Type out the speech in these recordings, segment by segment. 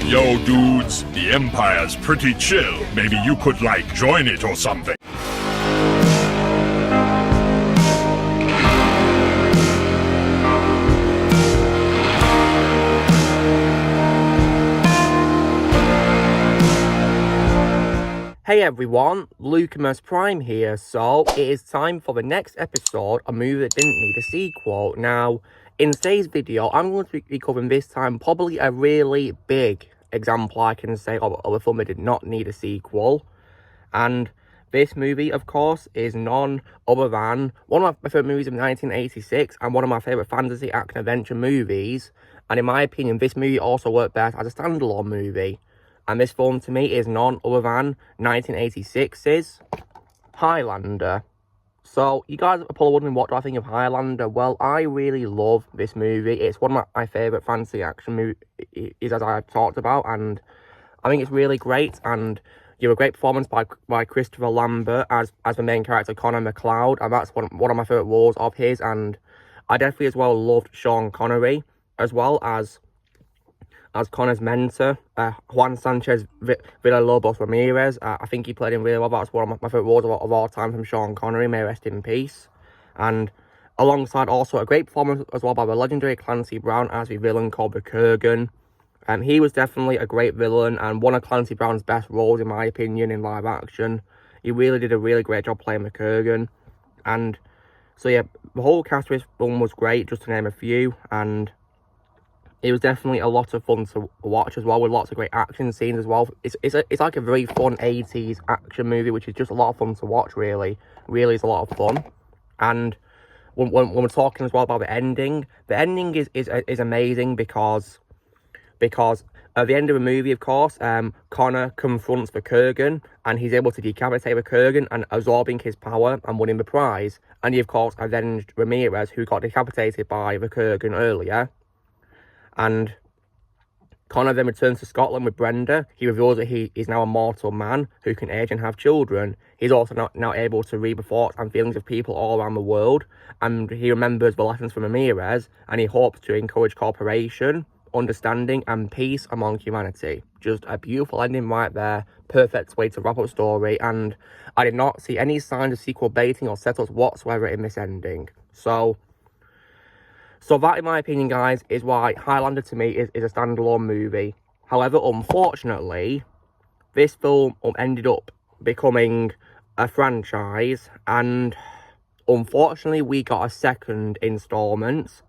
Yo, dudes, the Empire's pretty chill. Maybe you could, like, join it or something. Hey everyone, Lucamus Prime here. So, it is time for the next episode, a movie that didn't need a sequel. Now, in today's video, I'm going to be covering this time probably a really big example, I can say, of a film that did not need a sequel. And this movie, of course, is none other than one of my favourite movies of 1986 and one of my favourite fantasy action adventure movies. And in my opinion, this movie also worked best as a standalone movie. And this film, to me, is none other than 1986's Highlander. So, you guys are probably wondering, what do I think of Highlander? Well, I really love this movie. It's one of my favourite fantasy action movies, as I've talked about. And I think it's really great. And you have a great performance by Christopher Lambert as the main character, Connor MacLeod. And that's one of my favourite roles of his. And I definitely as well loved Sean Connery, as well as Connor's mentor, Juan Sanchez Villalobos Ramirez. I think he played him really well. That's one of my favourite roles of all time from Sean Connery, may rest in peace. And alongside also a great performance as well by the legendary Clancy Brown as the villain called the Kurgan. He was definitely a great villain and one of Clancy Brown's best roles, in my opinion, in live action. He really did a really great job playing the Kurgan. And so yeah, the whole cast of this film was great, just to name a few. And it was definitely a lot of fun to watch as well, with lots of great action scenes as well. It's like a very fun 80s action movie, which is just a lot of fun to watch, really. Really is a lot of fun. And when we're talking as well about the ending is amazing because at the end of the movie, of course, Connor confronts the Kurgan and he's able to decapitate the Kurgan and absorbing his power and winning the prize. And he, of course, avenged Ramirez, who got decapitated by the Kurgan earlier. And Connor then returns to Scotland with Brenda. He reveals that he is now a mortal man who can age and have children. He's also now able to read the thoughts and feelings of people all around the world. And he remembers the lessons from Ramirez, and he hopes to encourage cooperation, understanding, and peace among humanity. Just a beautiful ending right there. Perfect way to wrap up the story. And I did not see any signs of sequel baiting or setups whatsoever in this ending. So that, in my opinion, guys, is why Highlander, to me, is a standalone movie. However, unfortunately, this film ended up becoming a franchise. And unfortunately, we got a second installment.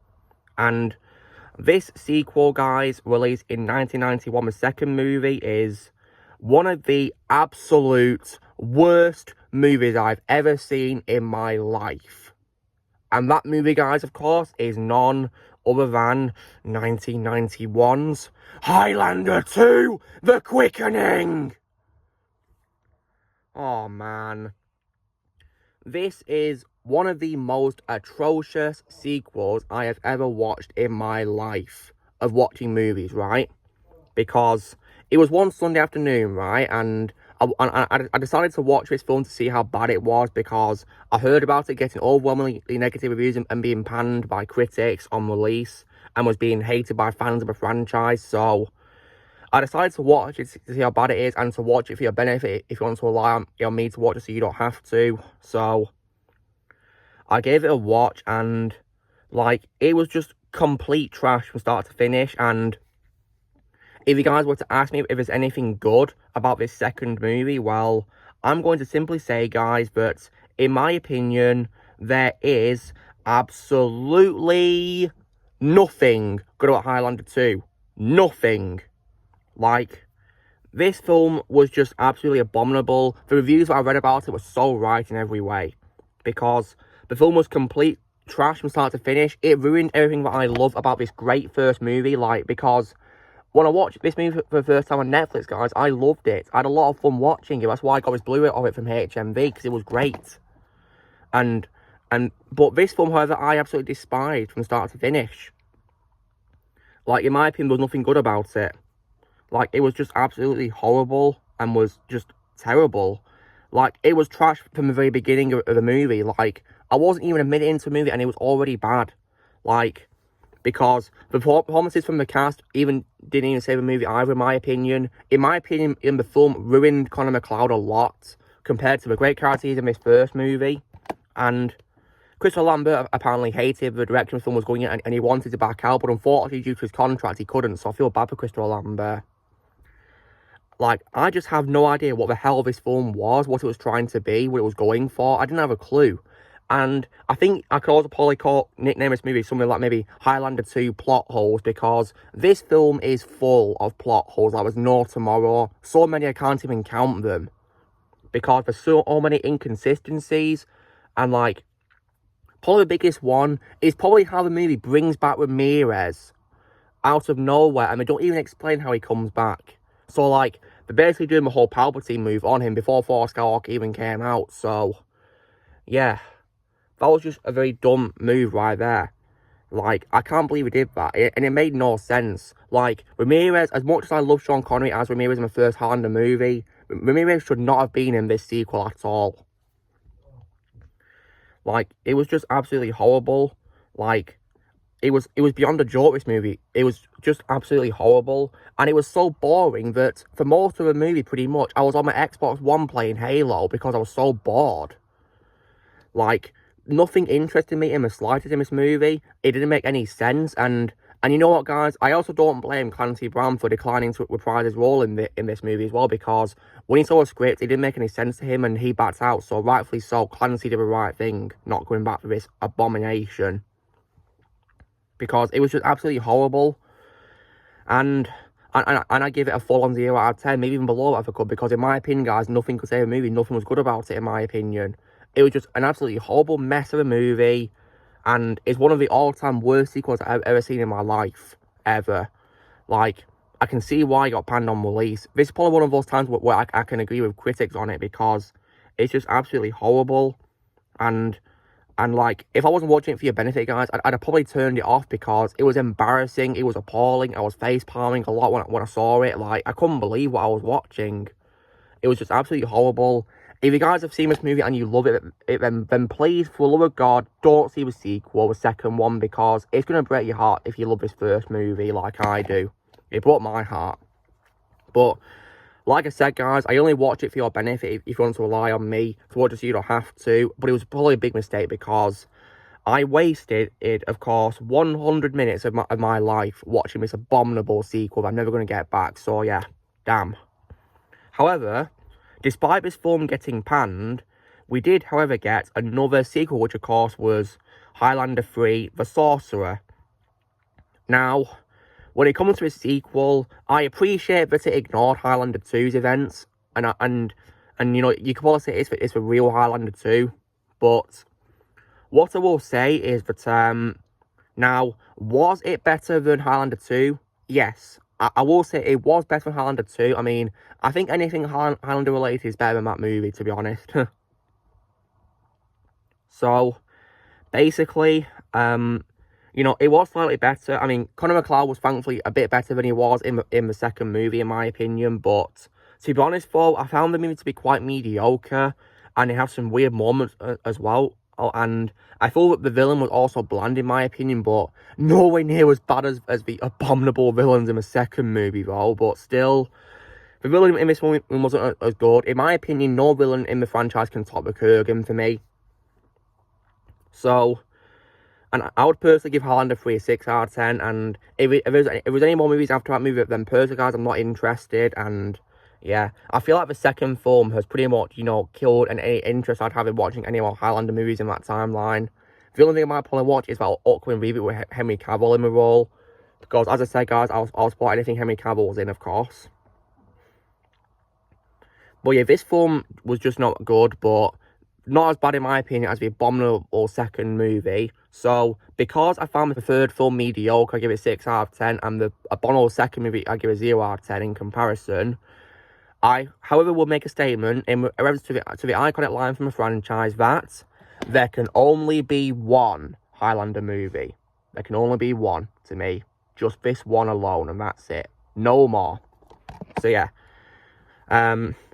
And this sequel, guys, released in 1991, the second movie, is one of the absolute worst movies I've ever seen in my life. And that movie, guys, of course, is none other than 1991's Highlander 2, The Quickening. Oh, man. This is one of the most atrocious sequels I have ever watched in my life of watching movies, right? Because it was one Sunday afternoon, right? And I decided to watch this film to see how bad it was, because I heard about it getting overwhelmingly negative reviews and being panned by critics on release and was being hated by fans of the franchise. So I decided to watch it to see how bad it is and to watch it for your benefit if you want to rely on me to watch it so you don't have to. So I gave it a watch and, like, it was just complete trash from start to finish. And if you guys were to ask me if there's anything good about this second movie, well, I'm going to simply say, guys, that in my opinion, there is absolutely nothing good about Highlander 2. Nothing. Like, this film was just absolutely abominable. The reviews that I read about it were so right in every way, because the film was complete trash from start to finish. It ruined everything that I love about this great first movie, like, because when I watched this movie for the first time on Netflix, guys, I loved it. I had a lot of fun watching it. That's why I got this Blu-ray of it from HMV, because it was great. But this film, however, I absolutely despised from start to finish. Like, in my opinion, there was nothing good about it. Like, it was just absolutely horrible and was just terrible. Like, it was trash from the very beginning of the movie. Like, I wasn't even a minute into the movie and it was already bad. Like, because the performances from the cast didn't even save the movie either, in my opinion. In my opinion, the film ruined Connor McLeod a lot compared to the great characters in this first movie. And Christopher Lambert apparently hated the direction the film was going in, and he wanted to back out, but unfortunately due to his contract he couldn't, so I feel bad for Christopher Lambert. Like, I just have no idea what the hell this film was, what it was trying to be, what it was going for. I didn't have a clue. And I think I could also probably nickname this movie something like maybe Highlander 2 plot holes, because this film is full of plot holes like there's no tomorrow. So many I can't even count them, because there's so many inconsistencies. And like, probably the biggest one is probably how the movie brings back Ramirez out of nowhere, and they don't even explain how he comes back. So like, they're basically doing the whole Palpatine move on him before Force Skywalker even came out. So yeah, that was just a very dumb move right there. Like, I can't believe he did that, and it made no sense. Like, Ramirez, as much as I love Sean Connery as Ramirez in the first Highlander movie, Ramirez should not have been in this sequel at all. Like, it was just absolutely horrible. Like, it was beyond a joke, this movie. It was just absolutely horrible. And it was so boring that for most of the movie, pretty much, I was on my Xbox One playing Halo because I was so bored. Like, nothing interested me in the slightest in this movie. It didn't make any sense. And you know what, guys? I also don't blame Clancy Brown for declining to reprise his role in this movie as well, because when he saw a script, it didn't make any sense to him and he backed out. So rightfully so, Clancy did the right thing, not going back for this abomination, because it was just absolutely horrible. And I give it a full-on 0 out of 10, maybe even below that if I could, because in my opinion, guys, nothing could save the movie. Nothing was good about it, in my opinion. It was just an absolutely horrible mess of a movie, and it's one of the all-time worst sequels I've ever seen in my life, ever. Like, I can see why it got panned on release. This is probably one of those times where I can agree with critics on it, because it's just absolutely horrible. And like, if I wasn't watching it for your benefit, guys, I'd have probably turned it off, because it was embarrassing, it was appalling, I was face-palming a lot when I saw it. Like, I couldn't believe what I was watching. It was just absolutely horrible. If you guys have seen this movie and you love it, then please, for the love of God, don't see the sequel, the second one, because it's going to break your heart if you love this first movie like I do. It broke my heart. But like I said, guys, I only watch it for your benefit if you want to rely on me to watch it, so you don't have to. But it was probably a big mistake, because I wasted, of course, 100 minutes of my life watching this abominable sequel that I'm never going to get back. So yeah, damn. However, despite this film getting panned, we did, however, get another sequel, which of course was Highlander 3, The Sorcerer. Now, when it comes to a sequel, I appreciate that it ignored Highlander 2's events, and you know, you can probably say it's a real Highlander 2, but what I will say is that, now, was it better than Highlander 2? Yes. I will say it was better than Highlander 2. I mean, I think anything Highlander related is better than that movie, to be honest. So, basically, you know, it was slightly better. I mean, Connor McLeod was thankfully a bit better than he was in the second movie, in my opinion. But, to be honest, though, I found the movie to be quite mediocre, and it had some weird moments as well. Oh, and I thought that the villain was also bland, in my opinion, but nowhere near as bad as the abominable villains in the second movie, though. But still, the villain in this one wasn't as good. In my opinion, no villain in the franchise can top the Kurgan for me. So, and I would personally give Highlander 3 a 6 out of 10. And if there's any more movies after that movie, then personally, guys, I'm not interested. And yeah, I feel like the second film has pretty much, you know, killed any interest I'd have in watching any more Highlander movies in that timeline. The only thing I might probably watch is that upcoming reboot with Henry Cavill in the role. Because, as I said, guys, I'll support anything Henry Cavill was in, of course. But yeah, this film was just not good, but not as bad, in my opinion, as the abominable second movie. So, because I found the third film mediocre, I give it 6 out of 10. And the abominable second movie, I give it 0 out of 10 in comparison. I, however, will make a statement in reference to the iconic line from the franchise that there can only be one Highlander movie. There can only be one, to me. Just this one alone, and that's it. No more. So, yeah.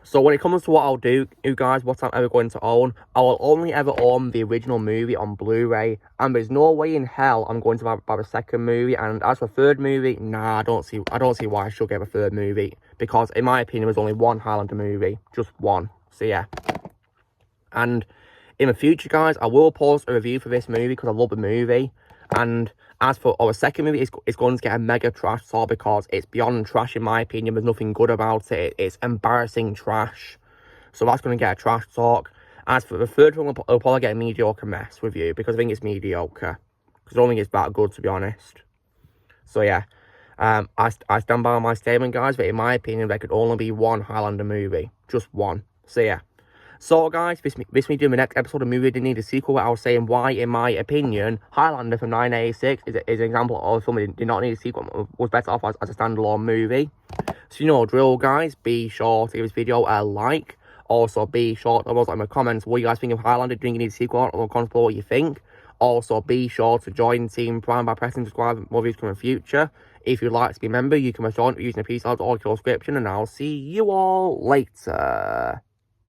So when it comes to what I'll do, you guys, what I'm ever going to own, I will only ever own the original movie on Blu-ray, and there's no way in hell I'm going to buy a second movie. And as for a third movie, nah, I don't see why I should get a third movie, because in my opinion, there's only one Highlander movie, just one. So yeah. And in the future, guys, I will post a review for this movie because I love the movie. And as for our second movie, it's going to get a mega trash talk because it's beyond trash in my opinion. There's nothing good about it. It's embarrassing trash. So that's going to get a trash talk. As for the third one, it'll probably get a mediocre mess with you because I think it's mediocre. Because I don't think it's that good, to be honest. So yeah, I stand by my statement, guys, that in my opinion, there could only be one Highlander movie. Just one. So yeah. So guys, this me doing the next episode of Movie Didn't Need a Sequel, where I was saying why, in my opinion, Highlander from 1986 is an example of a film that did not need a sequel, was better off as a standalone movie. So you know drill, guys, be sure to give this video a like. Also, be sure to leave in the comments what you guys think of Highlander, do you need a sequel, or comment below what you think. Also, be sure to join Team Prime by pressing subscribe for more videos coming in the future. If you'd like to be a member, you can join using a peace out or subscription, and I'll see you all later.